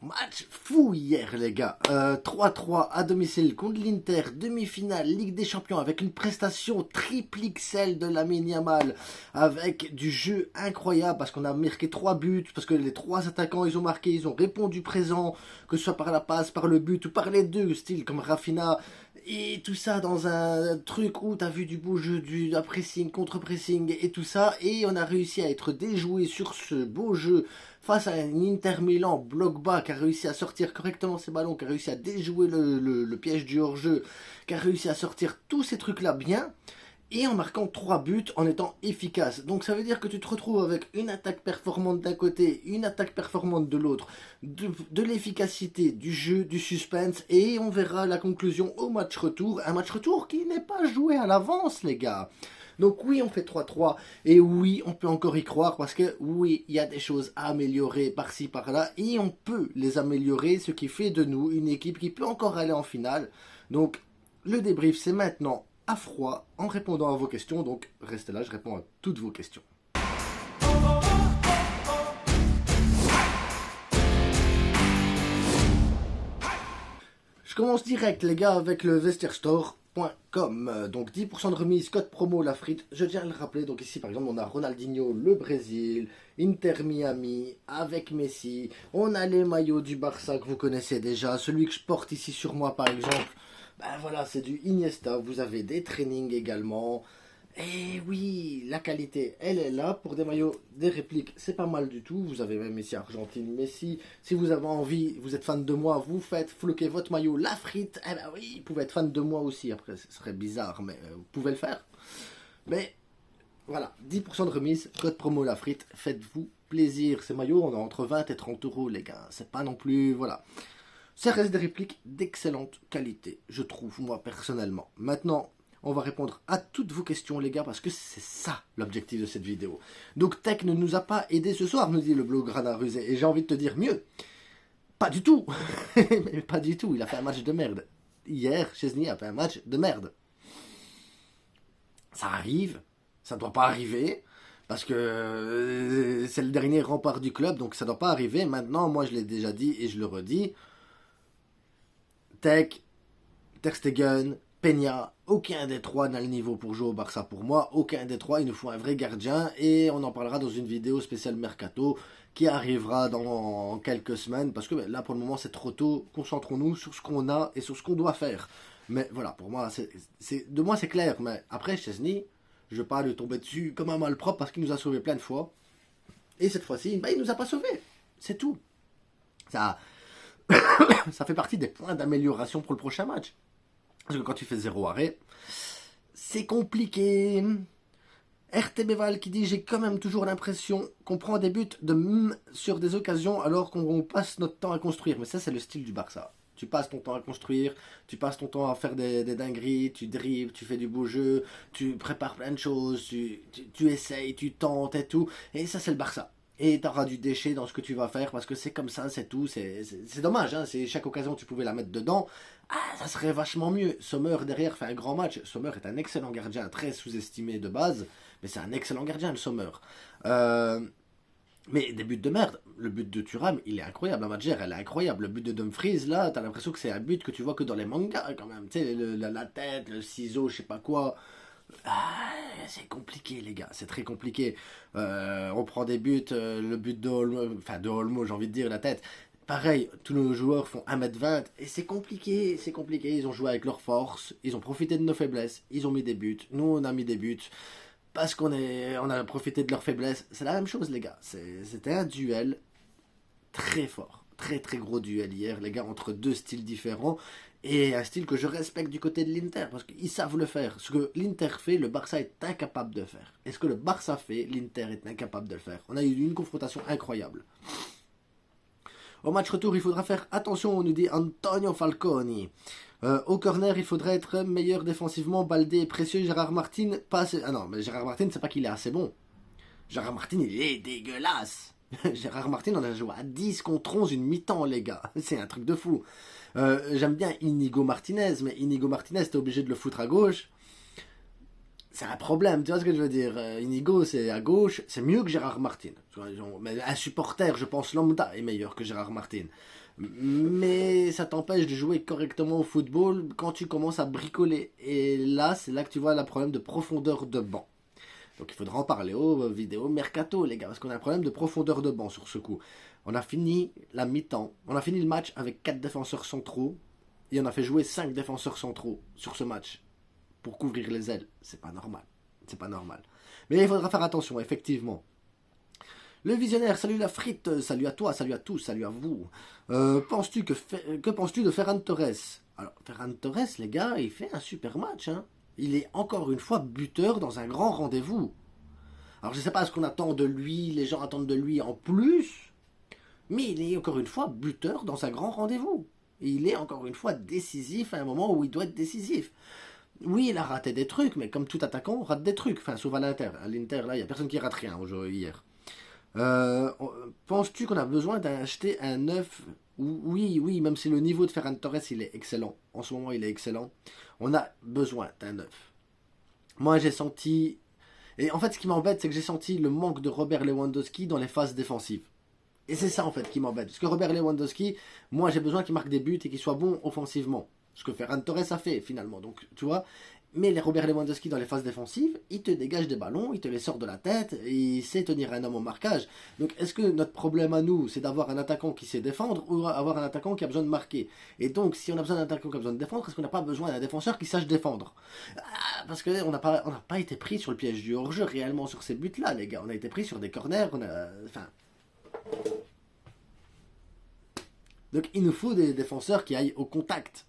Match fou hier les gars, 3-3 à domicile contre l'Inter, demi-finale Ligue des Champions avec une prestation triple XL de Lamine Yamal, avec du jeu incroyable parce qu'on a marqué 3 buts, parce que les 3 attaquants ils ont marqué, ils ont répondu présent, que ce soit par la passe, par le but ou par les deux, style comme Rafinha, et tout ça dans un truc où t'as vu du beau jeu, du pressing, contre-pressing et tout ça, et on a réussi à être déjoué sur ce beau jeu face à un Inter Milan bloc bas qui a réussi à sortir correctement ses ballons, qui a réussi à déjouer le piège du hors-jeu, qui a réussi à sortir tous ces trucs-là bien, et en marquant 3 buts en étant efficace. Donc ça veut dire que tu te retrouves avec une attaque performante d'un côté, une attaque performante de l'autre, de l'efficacité, du jeu, du suspense, et on verra la conclusion au match retour. Un match retour qui n'est pas joué à l'avance les gars. Donc oui, on fait 3-3, et oui, on peut encore y croire, parce que oui, il y a des choses à améliorer par-ci, par-là, et on peut les améliorer, ce qui fait de nous une équipe qui peut encore aller en finale. Donc, le débrief, c'est maintenant à froid, en répondant à vos questions, donc restez là, je réponds à toutes vos questions. Je commence direct les gars avec le vestiairestore.com. Donc 10% de remise, code promo la frite, je tiens à le rappeler. Donc ici par exemple on a Ronaldinho, le Brésil, Inter Miami avec Messi. On a les maillots du Barça que vous connaissez déjà. Celui que je porte ici sur moi par exemple, ben voilà, c'est du Iniesta. Vous avez des trainings également. Et oui, la qualité, elle est là. Pour des maillots, des répliques, c'est pas mal du tout. Vous avez même ici Argentine, Messi. Si vous avez envie, vous êtes fan de moi, vous faites floquer votre maillot, la frite. Eh ben oui, vous pouvez être fan de moi aussi. Après, ce serait bizarre, mais vous pouvez le faire. Mais voilà, 10% de remise, code promo la frite. Faites-vous plaisir. Ces maillots, on a entre 20 et 30 euros, les gars. C'est pas non plus, voilà. Ça reste des répliques d'excellente qualité, je trouve, moi, personnellement. Maintenant, on va répondre à toutes vos questions, les gars, parce que c'est ça l'objectif de cette vidéo. Donc, Tech ne nous a pas aidé ce soir, nous dit le blog Grana Rusé. Et j'ai envie de te dire mieux. Pas du tout. Mais pas du tout. Il a fait un match de merde. Hier, Chesney a fait un match de merde. Ça arrive. Ça ne doit pas arriver. Parce que c'est le dernier rempart du club, donc ça ne doit pas arriver. Maintenant, moi, je l'ai déjà dit et je le redis. Tech, Ter Stegen, Peña, aucun des trois n'a le niveau pour jouer au Barça pour moi, aucun des trois, il nous faut un vrai gardien et on en parlera dans une vidéo spéciale Mercato qui arrivera dans quelques semaines parce que là pour le moment c'est trop tôt, concentrons-nous sur ce qu'on a et sur ce qu'on doit faire. Mais voilà, pour moi, de moi c'est clair, mais après Chesney, je ne vais pas lui tomber dessus comme un malpropre parce qu'il nous a sauvés plein de fois et cette fois-ci, il ne nous a pas sauvés, c'est tout. Ça fait partie des points d'amélioration pour le prochain match. Parce que quand tu fais 0 arrêt, c'est compliqué. RTBval qui dit « J'ai quand même toujours l'impression qu'on prend des buts de sur des occasions alors qu'on passe notre temps à construire. » Mais ça, c'est le style du Barça. Tu passes ton temps à construire, tu passes ton temps à faire des dingueries, tu dribbles, tu fais du beau jeu, tu prépares plein de choses, tu essayes, tu tentes et tout. Et ça, c'est le Barça. Et tu auras du déchet dans ce que tu vas faire parce que c'est comme ça, c'est tout. C'est dommage, hein, chaque occasion tu pouvais la mettre dedans. Ah, ça serait vachement mieux. Sommer derrière fait un grand match. Sommer est un excellent gardien, très sous-estimé de base, mais c'est un excellent gardien le Sommer. Mais des buts de merde. Le but de Thuram, il est incroyable. La Madjer, elle est incroyable. Le but de Dumfries, là, t'as l'impression que c'est un but que tu vois que dans les mangas quand même. Tu sais, la tête, le ciseau, je sais pas quoi. Ah, c'est compliqué les gars, c'est très compliqué. On prend des buts, le but de Olmo, j'ai envie de dire, la tête. Pareil, tous nos joueurs font 1m20 et c'est compliqué, c'est compliqué. Ils ont joué avec leur force, ils ont profité de nos faiblesses, ils ont mis des buts, nous on a mis des buts parce on a profité de leurs faiblesses. C'est la même chose les gars, c'était un duel très fort, très très gros duel hier les gars, entre deux styles différents. Et un style que je respecte du côté de l'Inter, parce qu'ils savent le faire. Ce que l'Inter fait, le Barça est incapable de faire. Et ce que le Barça fait, l'Inter est incapable de le faire. On a eu une confrontation incroyable. Au match retour, il faudra faire attention, on nous dit Antonio Falconi. Au corner, il faudrait être meilleur défensivement. Baldé est précieux, Gérard Martin, pas assez... Ah non, mais Gérard Martin, c'est pas qu'il est assez bon. Gérard Martin, il est dégueulasse. Gérard Martin, on a joué à 10 contre 11 une mi-temps, les gars. C'est un truc de fou. J'aime bien Inigo Martinez, mais Inigo Martinez, t'es obligé de le foutre à gauche. c'est un problème, tu vois ce que je veux dire. Inigo, c'est à gauche, c'est mieux que Gérard Martin. Tu vois, mais un supporter, je pense, lambda est meilleur que Gérard Martin. Mais ça t'empêche de jouer correctement au football quand tu commences à bricoler. Et là, c'est là que tu vois le problème de profondeur de banc. Donc il faudra en parler aux vidéos mercato, les gars, parce qu'on a un problème de profondeur de banc sur ce coup. On a fini la mi-temps, on a fini le match avec 4 défenseurs centraux, et on a fait jouer 5 défenseurs centraux sur ce match pour couvrir les ailes. C'est pas normal. C'est pas normal. Mais il faudra faire attention, effectivement. Le visionnaire, salut la frite, salut à toi, salut à tous, salut à vous. Que penses-tu de Ferran Torres? Alors, Ferran Torres, les gars, il fait un super match. Hein. Il est encore une fois buteur dans un grand rendez-vous. Alors, je ne sais pas ce qu'on attend de lui, les gens attendent de lui en plus, mais il est encore une fois buteur dans un grand rendez-vous. Et il est encore une fois décisif à un moment où il doit être décisif. Oui, il a raté des trucs, mais comme tout attaquant, on rate des trucs. Enfin, sauf à l'Inter. À l'Inter, là, il n'y a personne qui rate rien hier. Penses-tu qu'on a besoin d'acheter un neuf? Oui, oui, même si le niveau de Ferran Torres, il est excellent. En ce moment, il est excellent. On a besoin d'un neuf. Moi, j'ai senti... Et en fait, ce qui m'embête, c'est que j'ai senti le manque de Robert Lewandowski dans les phases défensives. Et c'est ça, en fait, qui m'embête. Parce que Robert Lewandowski, moi, j'ai besoin qu'il marque des buts et qu'il soit bon offensivement. Ce que Ferran Torres a fait, finalement. Donc, tu vois... Mais les Robert Lewandowski dans les phases défensives, il te dégage des ballons, il te les sort de la tête, et il sait tenir un homme au marquage. Donc est-ce que notre problème à nous, c'est d'avoir un attaquant qui sait défendre ou avoir un attaquant qui a besoin de marquer? Et donc si on a besoin d'un attaquant qui a besoin de défendre, est-ce qu'on n'a pas besoin d'un défenseur qui sache défendre? Parce qu'on n'a pas été pris sur le piège du hors-jeu réellement sur ces buts-là, les gars. On a été pris sur des corners, enfin... Donc il nous faut des défenseurs qui aillent au contact.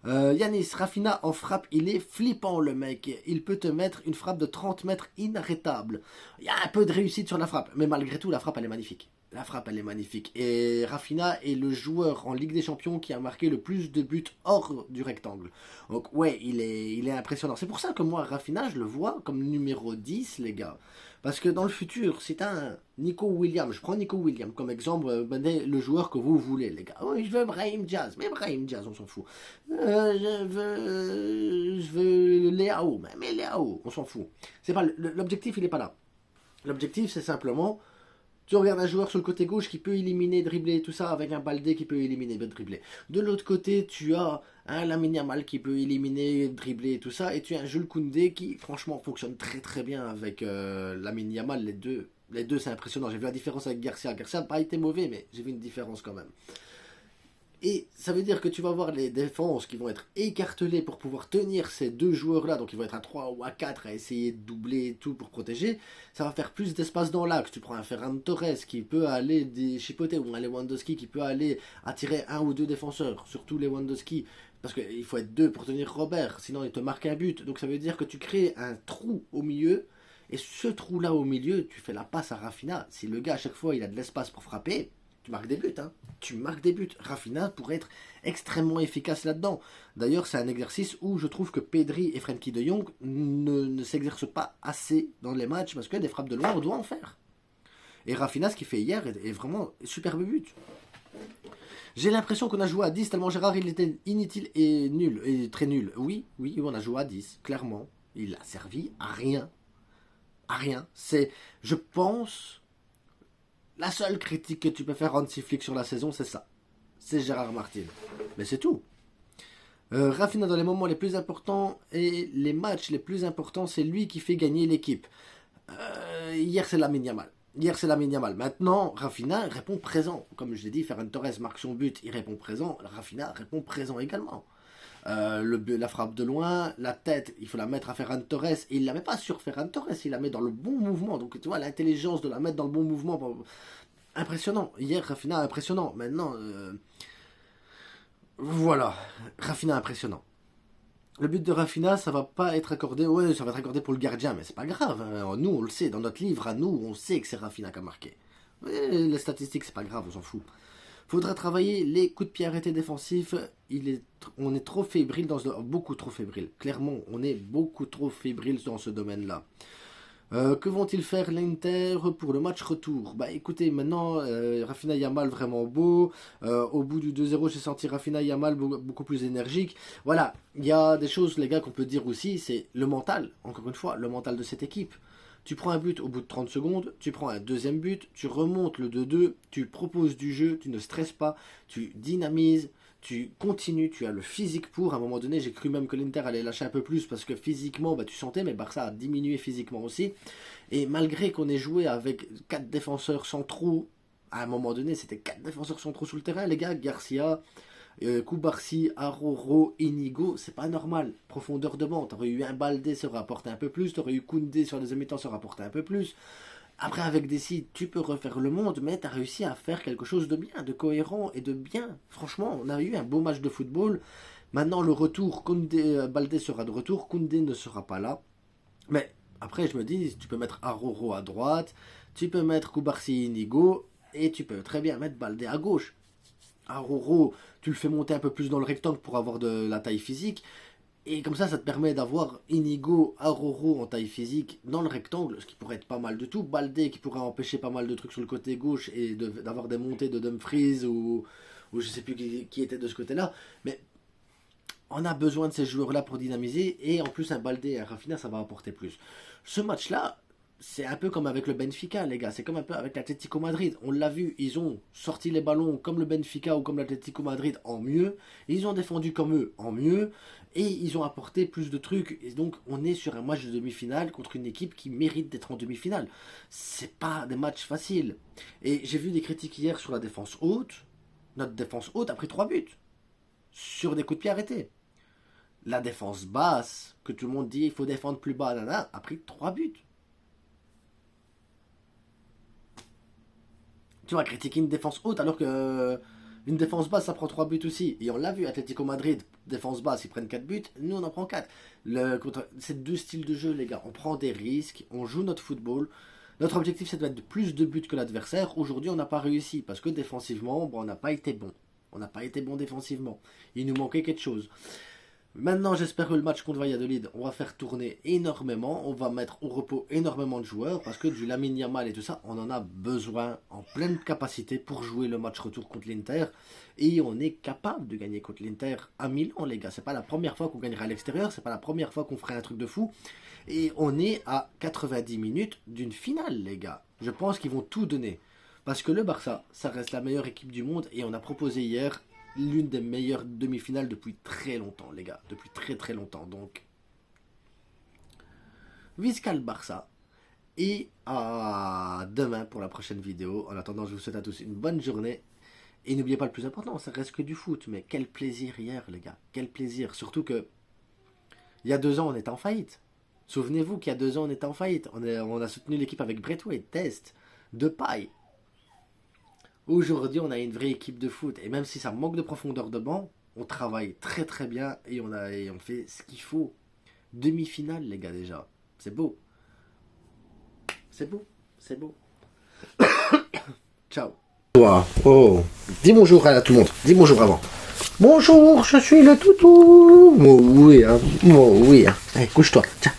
Yanis, Rafinha en frappe, il est flippant le mec. Il peut te mettre une frappe de 30 mètres inarrêtable. Il y a un peu de réussite sur la frappe, mais malgré tout, la frappe, elle est magnifique. La frappe, elle est magnifique. Et Rafinha est le joueur en Ligue des Champions qui a marqué le plus de buts hors du rectangle. Donc ouais, il est impressionnant. C'est pour ça que moi, Rafinha, je le vois comme numéro 10, les gars. Parce que dans le futur, si t'as un Nico Williams, je prends Nico Williams comme exemple, le joueur que vous voulez, les gars. Oui, je veux Brahim Diaz, mais Brahim Diaz, on s'en fout. Je veux Léao, mais Léao, on s'en fout. C'est pas l'objectif, il est pas là. L'objectif, c'est simplement, tu regardes un joueur sur le côté gauche qui peut éliminer, dribbler, tout ça, avec un Baldé qui peut éliminer, dribbler. De l'autre côté, tu as un Lamine Yamal qui peut éliminer, dribbler, tout ça, et tu as un Jules Koundé qui, franchement, fonctionne très très bien avec Lamine Yamal. Les deux, c'est impressionnant. J'ai vu la différence avec Garcia. Garcia n'a pas été mauvais, mais j'ai vu une différence quand même. Et ça veut dire que tu vas avoir les défenses qui vont être écartelées pour pouvoir tenir ces deux joueurs-là. Donc ils vont être à 3 ou à 4 à essayer de doubler tout pour protéger. Ça va faire plus d'espace dans l'axe. Tu prends un Ferran Torres qui peut aller chipoter ou un Lewandowski qui peut aller attirer un ou deux défenseurs. Surtout Lewandowski. Parce qu'il faut être deux pour tenir Robert. Sinon il te marque un but. Donc ça veut dire que tu crées un trou au milieu. Et ce trou-là au milieu, tu fais la passe à Rafinha. Si le gars à chaque fois il a de l'espace pour frapper... Tu marques des buts, hein. Tu marques des buts. Rafinha pourrait être extrêmement efficace là-dedans. D'ailleurs, c'est un exercice où je trouve que Pedri et Frenkie de Jong ne s'exercent pas assez dans les matchs parce que des frappes de loin, on doit en faire. Et Rafinha, ce qu'il fait hier, est vraiment superbe but. J'ai l'impression qu'on a joué à 10 tellement Gérard il était inutile et nul, et très nul. Oui, on a joué à 10, clairement. Il a servi à rien. À rien. C'est, je pense... La seule critique que tu peux faire Hansi Flick sur la saison, c'est ça. C'est Gérard Martin. Mais c'est tout. Rafinha dans les moments les plus importants et les matchs les plus importants, c'est lui qui fait gagner l'équipe. Hier, c'est Lamine Yamal. Maintenant, Rafinha répond présent. Comme je l'ai dit, Ferran Torres marque son but, il répond présent. Rafinha répond présent également. La frappe de loin, la tête, il faut la mettre à Ferran Torres, et il la met pas sur Ferran Torres, il la met dans le bon mouvement. Donc tu vois, l'intelligence de la mettre dans le bon mouvement, impressionnant. Hier, Rafinha, impressionnant. Maintenant, voilà, Rafinha, impressionnant. Le but de Rafinha, ça va pas être accordé, ouais, ça va être accordé pour le gardien, mais c'est pas grave. Hein. Nous, on le sait, dans notre livre, à nous, on sait que c'est Rafinha qui a marqué. Les statistiques, c'est pas grave, on s'en fout. Faudra travailler les coups de pied arrêtés défensifs. On est trop fébrile beaucoup trop fébrile. Clairement, on est beaucoup trop fébrile dans ce domaine-là. Que vont-ils faire l'Inter pour le match retour? Bah écoutez, maintenant, Rafinha Yamal vraiment beau. Au bout du 2-0, j'ai senti Rafinha Yamal beaucoup plus énergique. Voilà, il y a des choses, les gars, qu'on peut dire aussi, c'est le mental. Encore une fois, le mental de cette équipe. Tu prends un but au bout de 30 secondes, tu prends un deuxième but, tu remontes le 2-2, tu proposes du jeu, tu ne stresses pas, tu dynamises, tu continues, tu as le physique pour. À un moment donné, j'ai cru même que l'Inter allait lâcher un peu plus parce que physiquement, bah, tu sentais, mais Barça a diminué physiquement aussi. Et malgré qu'on ait joué avec 4 défenseurs centraux, à un moment donné, c'était 4 défenseurs centraux sur le terrain, les gars, Garcia, Koubarsi, Aroro, Inigo, c'est pas normal. Profondeur de banc, t'aurais eu un Baldé, ça aurait apporté un peu plus, t'aurais eu Koundé sur les demi-temps, ça aurait apporté un peu plus. Après, avec Dessy, tu peux refaire le monde, mais tu as réussi à faire quelque chose de bien, de cohérent et de bien. Franchement, on a eu un beau match de football. Maintenant, le retour, Koundé, Baldé sera de retour, Koundé ne sera pas là. Mais après, je me dis, tu peux mettre Aroro à droite, tu peux mettre Koubarsi Inigo, et tu peux très bien mettre Baldé à gauche. Aroro, tu le fais monter un peu plus dans le rectangle pour avoir de la taille physique. Et comme ça te permet d'avoir Inigo, Aroro en taille physique dans le rectangle, ce qui pourrait être pas mal de tout. Baldé qui pourrait empêcher pas mal de trucs sur le côté gauche et d'avoir des montées de Dumfries ou je sais plus qui était de ce côté-là. Mais on a besoin de ces joueurs-là pour dynamiser. Et en plus, un Baldé et un Rafinha, ça va apporter plus. Ce match-là, c'est un peu comme avec le Benfica, les gars. C'est comme un peu avec l'Atlético Madrid. On l'a vu, ils ont sorti les ballons comme le Benfica ou comme l'Atlético Madrid en mieux. Ils ont défendu comme eux en mieux. Et ils ont apporté plus de trucs. Et donc, on est sur un match de demi-finale contre une équipe qui mérite d'être en demi-finale. C'est pas des matchs faciles. Et j'ai vu des critiques hier sur la défense haute. Notre défense haute a pris 3 buts. Sur des coups de pied arrêtés. La défense basse, que tout le monde dit il faut défendre plus bas, nana, a pris 3 buts. Tu vas critiquer une défense haute alors que une défense basse ça prend 3 buts aussi. Et on l'a vu, Atlético Madrid, défense basse, ils prennent 4 buts, nous on en prend 4. C'est deux styles de jeu, les gars. On prend des risques, on joue notre football. Notre objectif c'est de mettre plus de buts que l'adversaire. Aujourd'hui on n'a pas réussi parce que défensivement, bon, on n'a pas été bon. On n'a pas été bon défensivement. Il nous manquait quelque chose. Maintenant, j'espère que le match contre Valladolid, on va faire tourner énormément. On va mettre au repos énormément de joueurs parce que du Lamine Yamal et tout ça, on en a besoin en pleine capacité pour jouer le match retour contre l'Inter. Et on est capable de gagner contre l'Inter à Milan, les gars. C'est pas la première fois qu'on gagnera à l'extérieur, c'est pas la première fois qu'on ferait un truc de fou. Et on est à 90 minutes d'une finale, les gars. Je pense qu'ils vont tout donner. Parce que le Barça, ça reste la meilleure équipe du monde et on a proposé hier l'une des meilleures demi-finales depuis très longtemps, les gars. Depuis très très longtemps. Donc, visca le Barça. Et à demain pour la prochaine vidéo. En attendant, je vous souhaite à tous une bonne journée. Et n'oubliez pas le plus important, ça reste que du foot. Mais quel plaisir hier, les gars. Quel plaisir. Surtout que, il y a 2 ans, on était en faillite. Souvenez-vous qu'il y a 2 ans, on était en faillite. On a soutenu l'équipe avec Braithwaite, Dest, Depay. Aujourd'hui, on a une vraie équipe de foot. Et même si ça manque de profondeur de banc, on travaille très très bien et on fait ce qu'il faut. Demi-finale, les gars, déjà. C'est beau. C'est beau. C'est beau. Ciao. Oh. Dis bonjour à tout le monde. Dis bonjour avant. Bonjour, je suis le toutou. Moi, oui, hein. Moi, oui, hein. Allez, couche-toi. Tiens.